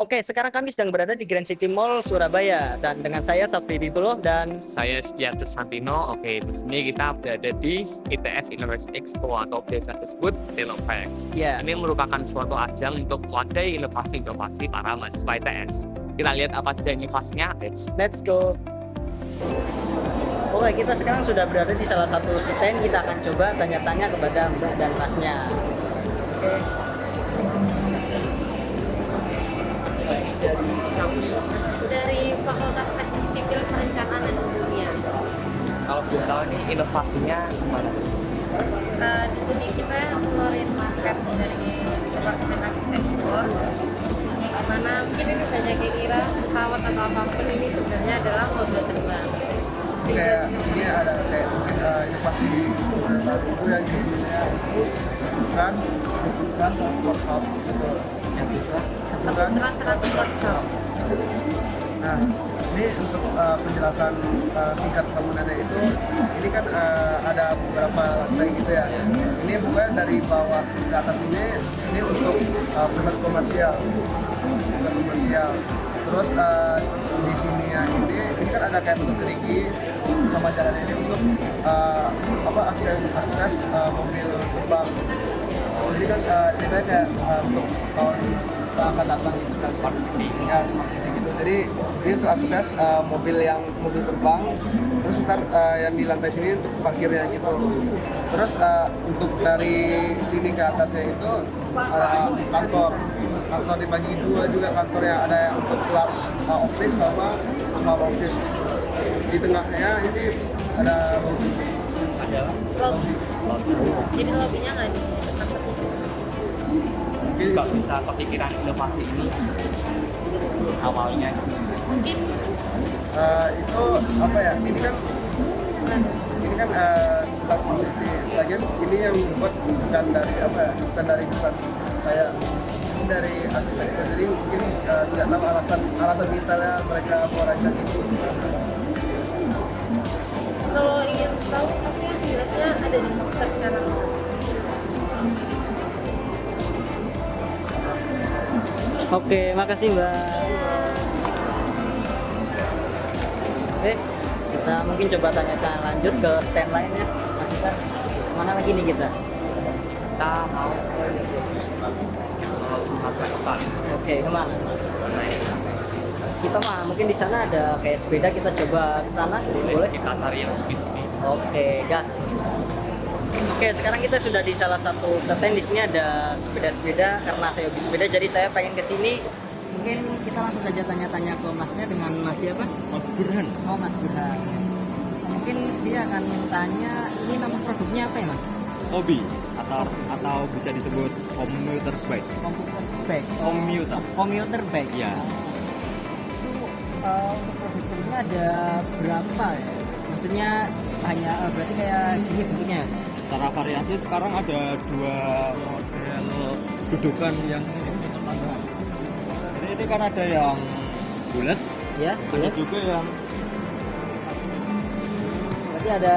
Oke, sekarang kami sedang berada di Grand City Mall Surabaya dan dengan saya Sapri Dituloh dan Saya Setiatus Santino. Oke, di sini kita berada di ITS Innovation Expo atau biasa disebut Innovex. ya, Ini merupakan suatu ajang untuk mewadai inovasi-inovasi para mahasiswa ITS. Kita lihat apa saja inovasinya. let's go. Oke, kita sekarang sudah berada di salah satu stand. Kita akan coba tanya-tanya kepada Mbak dan Masnya. Oke. Dari Fakultas Teknik Sipil Perencanaan dan Dunia. Kalau belum tahu ini inovasinya gimana? Di sini kita ngeluarin market dari Departemen Arsitektur. Yang dimana mungkin ini banyak yang kira pesawat atau apapun ini sebenarnya adalah mobil terbang. Kayak ini ada kayak inovasi baru itu yang judulnya Run Transport Hub gitu. Yang kita Atau Transport Hub. Nah, ini untuk penjelasan singkat bangunannya itu, ini kan ada beberapa lantai gitu ya. Ini bukan dari bawah ke atas ini untuk pusat komersial. Terus di sini ya ini kan ada kayak bentuk gerigi sama jalan ini untuk akses mobil terbang. Jadi kan ceritanya kayak untuk tahun akan datang gitu kan Smart City. ya smart city gitu. Jadi ini untuk akses mobil terbang. Terus ntar yang di lantai sini untuk parkirnya gitu. Terus untuk dari sini ke atasnya itu ada kantor dibagi dua juga kantornya, ada yang untuk large office sama small office. Di tengahnya ini ada lobby. Lobby. Jadi lobbynya nggak di depan seperti itu. Mungkin Nggak bisa kepikiran inovasi ini awalnya. Mungkin itu apa ya? Ini kan tentang smart city. Lagian ini yang buat bukan dari pesan saya, ini dari arsitektur. Jadi mungkin tidak tahu alasan detailnya mereka merancang itu. kalau ingin tahu pasti yang jelasnya ada di poster secara Oke, makasih Mbak. Oke, kita mungkin coba tanya-tanya lanjut ke stand lainnya. Mas kita mana lagi nih kita? Kita mau masa depan. Oke, kemana? Kita mah mungkin di sana ada kayak sepeda, kita coba ke sana, boleh? Kita cari yang sepi-sepi. Oke, gas. Oke, sekarang kita sudah di salah satu stand. Di sini ada sepeda-sepeda. Karena saya hobi sepeda, jadi saya pengen ke sini. Mungkin kita langsung saja tanya-tanya ke Masnya dengan Mas siapa? Mas Burhan. Oh, Mas Burhan. Mungkin saya akan tanya, ini nama produknya apa ya, Mas? Obi atau bisa disebut commuter bike. Computer bag. Commuter. Bag. Ya. Itu untuk produknya ada berapa ya? Maksudnya hanya berarti kayak gini bentuknya. Secara variasi sekarang ada dua model dudukan yang ini tambahan. Ini kan ada yang bulat, Ya, ada boleh. juga yang Berarti ada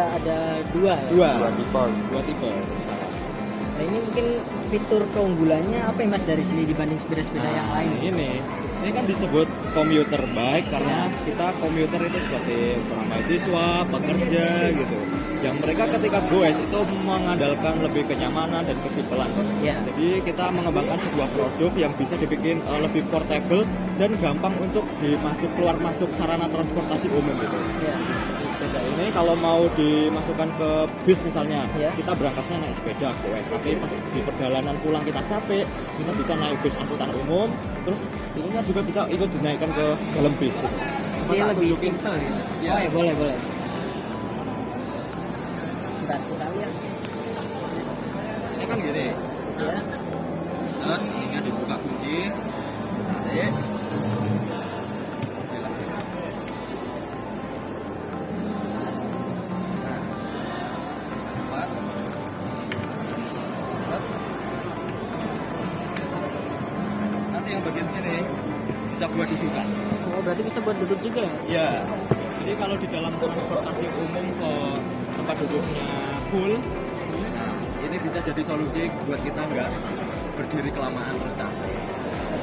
dua ya? dua tipe sekarang. Nah, ini mungkin fitur keunggulannya apa ya Mas dari sini dibanding sepeda-sepeda yang lain? Ini kan disebut commuter bike karena kita commuter itu seperti seorang mahasiswa, pekerja gitu. Yang mereka ketika goes itu mengandalkan lebih kenyamanan dan kesimpulan. Ya. Jadi kita mengembangkan sebuah produk yang bisa dibikin lebih portable dan gampang untuk keluar masuk sarana transportasi umum gitu. Ya. Sepeda ini kalau mau dimasukkan ke bis misalnya, Ya. kita berangkatnya naik sepeda goes, tapi pas di perjalanan pulang kita capek, kita bisa naik bis angkutan umum, terus ininya juga bisa ikut dinaikkan ke dalam bis gitu. Ini Tak lebih tunjukin. simpel gitu. Ya. Oh ya, boleh. Sebentar, kita lihat. Ini kan gini, Ya. set, ininya dibuka kunci, tarik. Nanti yang bagian sini bisa buat dudukan. Oh, berarti bisa buat duduk juga ya? Ya, jadi kalau di dalam transportasi umum ke tempat duduknya full, nah, ini bisa jadi solusi buat kita nggak berdiri kelamaan terus capek.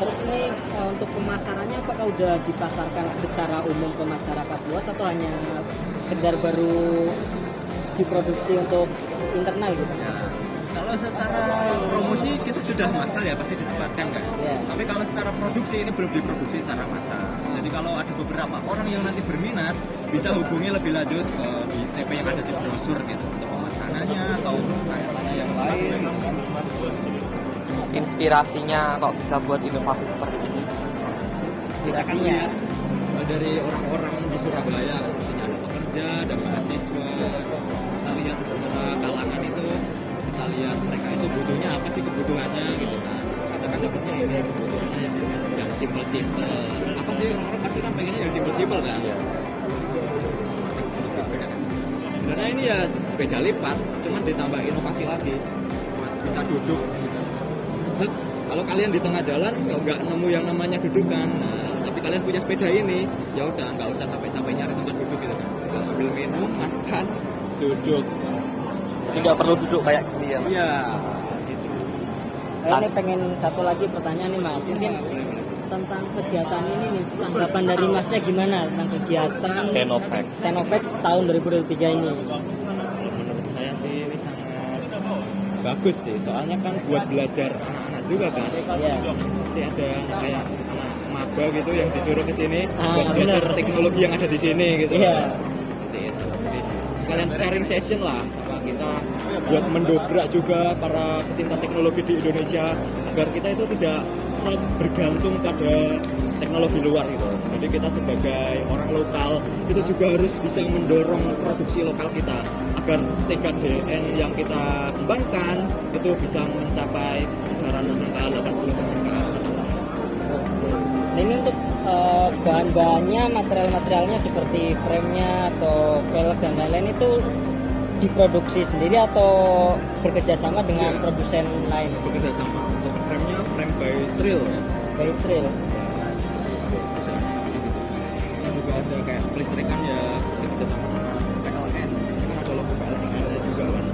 Terus ini untuk pemasarannya apakah udah dipasarkan secara umum ke masyarakat luas atau hanya sekedar baru diproduksi untuk internal gitu? Ya, kalau secara promosi kita sudah massal ya pasti disebarkan kan. Iya. Tapi kalau secara produksi ini belum diproduksi secara massal. Jadi kalau ada beberapa orang yang nanti berminat bisa hubungi lebih lanjut di CP yang ada di brosur gitu untuk pemesanannya atau tanya-tanya yang lain. Inspirasinya kok bisa buat inovasi seperti ini? Kita akan lihat dari orang-orang di Surabaya, misalnya ada pekerja, ada mahasiswa, kita lihat secara kalangan itu, kita lihat mereka itu butuhnya apa sih kebutuhannya gitu kan. Katakan dapatnya ini kebutuhannya yang simple-simple. Apa sih orang-orang pasti kan pengennya yang simple-simple kan? Sebenarnya ini ya sepeda lipat, cuman ditambah inovasi lagi buat bisa duduk. Set, kalau kalian di tengah jalan nggak nemu yang namanya dudukan, tapi kalian punya sepeda ini, ya udah nggak usah capek-capek nyari tempat duduk gitu kan. Tinggal ambil minum, makan, duduk. Tidak perlu duduk kayak gini ya, Mas? Iya, gitu. Ini pengen satu lagi pertanyaan nih Mas, mungkin tentang kegiatan ini nih, tanggapan dari Masnya gimana tentang kegiatan Sinovac tahun 2023 ini? Menurut saya sih ini sangat bagus sih, soalnya kan buat belajar anak-anak juga kan. Iya. Pasti ada kayak anak maba gitu yang disuruh ke sini buat bener. belajar teknologi yang ada di sini gitu. Iya. Seperti itu. Jadi, sekalian sharing session lah sama kita buat mendobrak juga para pecinta teknologi di Indonesia agar kita itu tidak selalu bergantung pada teknologi luar gitu. Jadi kita sebagai orang lokal itu juga harus bisa mendorong produksi lokal kita agar TKDN yang kita kembangkan itu bisa mencapai kisaran angka 80% ke atas. Nah, ini untuk bahan-bahannya, material-materialnya seperti frame-nya atau velg dan lain-lain itu diproduksi sendiri atau bekerjasama dengan Iya. produsen lain? Bekerja sama untuk frame-nya frame by Trill ya. By Trill. Ini juga ada kayak kelistrikan ya bekerja sama PLN. Kan ada logo PLN juga kan.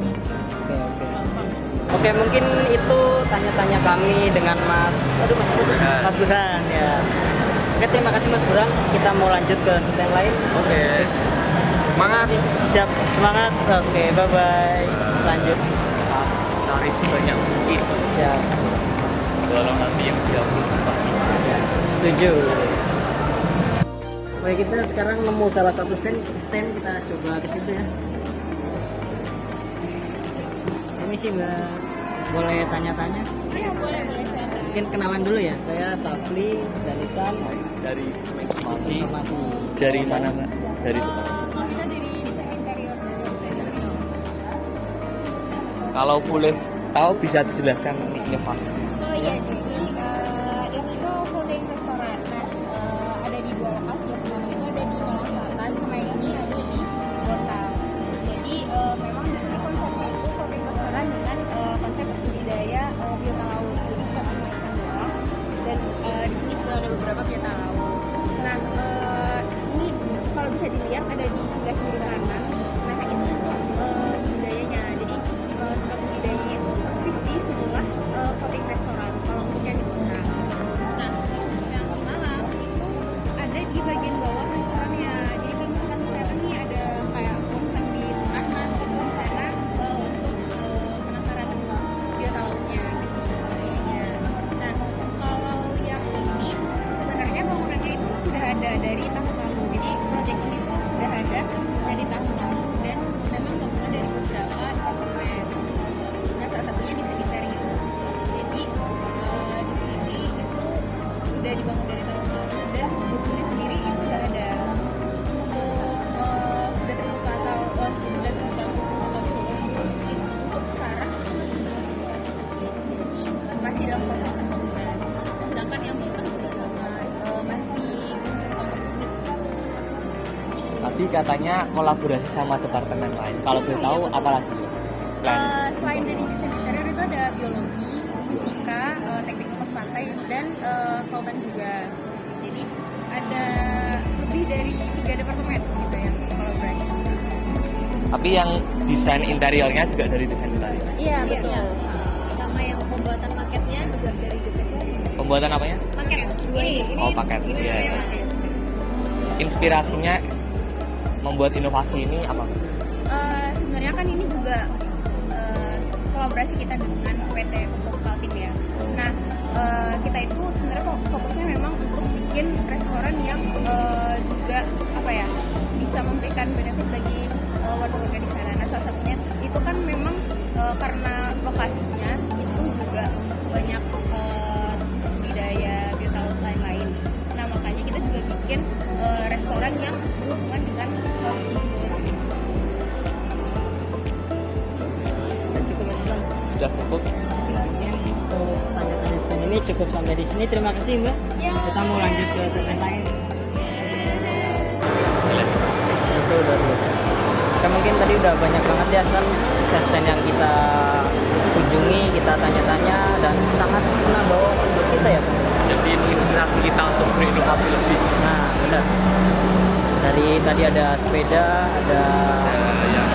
Oke, mungkin itu tanya-tanya kami dengan Mas Burhan ya. Oke, terima kasih Mas Burhan. Kita mau lanjut ke stand lain. Oke. Semangat. Siap, semangat. Oke, bye-bye. Lanjut. Cari sebanyak mungkin. Siap. Kalau nanti yang jauh Setuju. Baik, kita sekarang nemu salah satu stand, kita coba ke situ ya. Permisi Mbak, boleh tanya-tanya? Iya, boleh saya. Mungkin kenalan dulu ya, saya Safli dari San dari informasi. Informasi. Dari mana, Mbak? Dari Kalau kita dari desain interior desain. Kalau boleh tahu bisa dijelaskan ini Pak. Oh iya, jadi ini itu fooding restoran. Nah, ada di dua lokasi. Yang pertama itu ada di Malang Selatan, sama yang ini ada di Kota. Jadi memang di sini konsepnya itu fooding restoran dengan konsep budidaya biota laut. Jadi bukan cuma ikan doang. Dan di sini juga ada beberapa biota laut. Nah, ini kalau bisa dilihat ada di sebelah kiri kanan. Nah, itu untuk budidayanya. Jadi tempat budidayanya itu persis di sebelah voting restoran. Kalau untuk yang di Kota. Nah, yang di Malang itu ada di bagian bawah restorannya. Jadi kalau misalkan kelihatan nih ada kayak pohon di tengah, itu di sana untuk penangkaran biota lautnya gitu budidayanya. Nah, kalau yang ini sebenarnya bangunannya itu sudah ada dari tahun lalu. Jadi proyek ini tuh sudah ada dari tahun lalu dan memang gabungan dari beberapa departemen. Nah, salah satunya di sanitarium. Jadi di sini itu sudah dibangun dari tahun lalu dan bangunannya sendiri itu sudah ada untuk sudah terbuka atau sudah terbuka untuk sekarang itu masih belum terbuka. Jadi masih dalam proses pembangunan. Nah, sedangkan yang belum juga sama masih belum terbuka untuk publik. Tadi katanya kolaborasi sama departemen lain. Kalau boleh tahu apa lagi? Selain dari desain interior itu ada biologi, fisika, teknik pos pantai dan kelautan juga. Jadi ada lebih dari 3 departemen gitu yang kolaborasi. Tapi yang desain interiornya juga dari desain interior. Iya betul. Sama yang pembuatan paketnya juga dari desain interior. Pembuatan apanya? Paket Oh, paket. Iya, iya. Inspirasinya membuat inovasi ini apa? Sebenarnya kan ini juga kolaborasi kita dengan PT Pupuk Kaltim ya. Nah, kita itu sebenarnya fokusnya memang untuk bikin restoran yang juga apa ya, bisa memberikan benefit bagi warga-warga di sana. Nah, salah satunya itu kan memang karena lokasinya itu juga banyak budidaya biota laut lain-lain. Nah, makanya kita juga bikin restoran yang berhubungan dengan hal tersebut. Cukup Mbak. Sudah cukup. Mungkin untuk tanya-tanya stand ini cukup sampai di sini. Terima kasih Mbak. Ya. Kita mau lanjut ke stand lain. Itu udah dulu. Kita mungkin tadi udah banyak banget ya kan stand yang kita kunjungi, kita tanya-tanya dan sangat menambah untuk kita ya Pak. Jadi inspirasi kita untuk berinovasi lebih. Nah benar. Dari tadi ada sepeda, ada Yang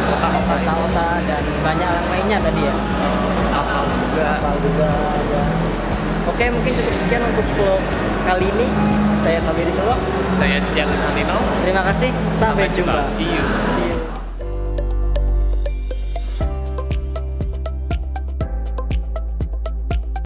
kota-kota dan banyak yang lainnya tadi ya. kapal juga. Kapal juga ada. Oke, mungkin cukup sekian untuk vlog kali ini. Saya Sabiri Tulok. Saya Setia Kusantino. Terima kasih. Sampai jumpa. See you. See you.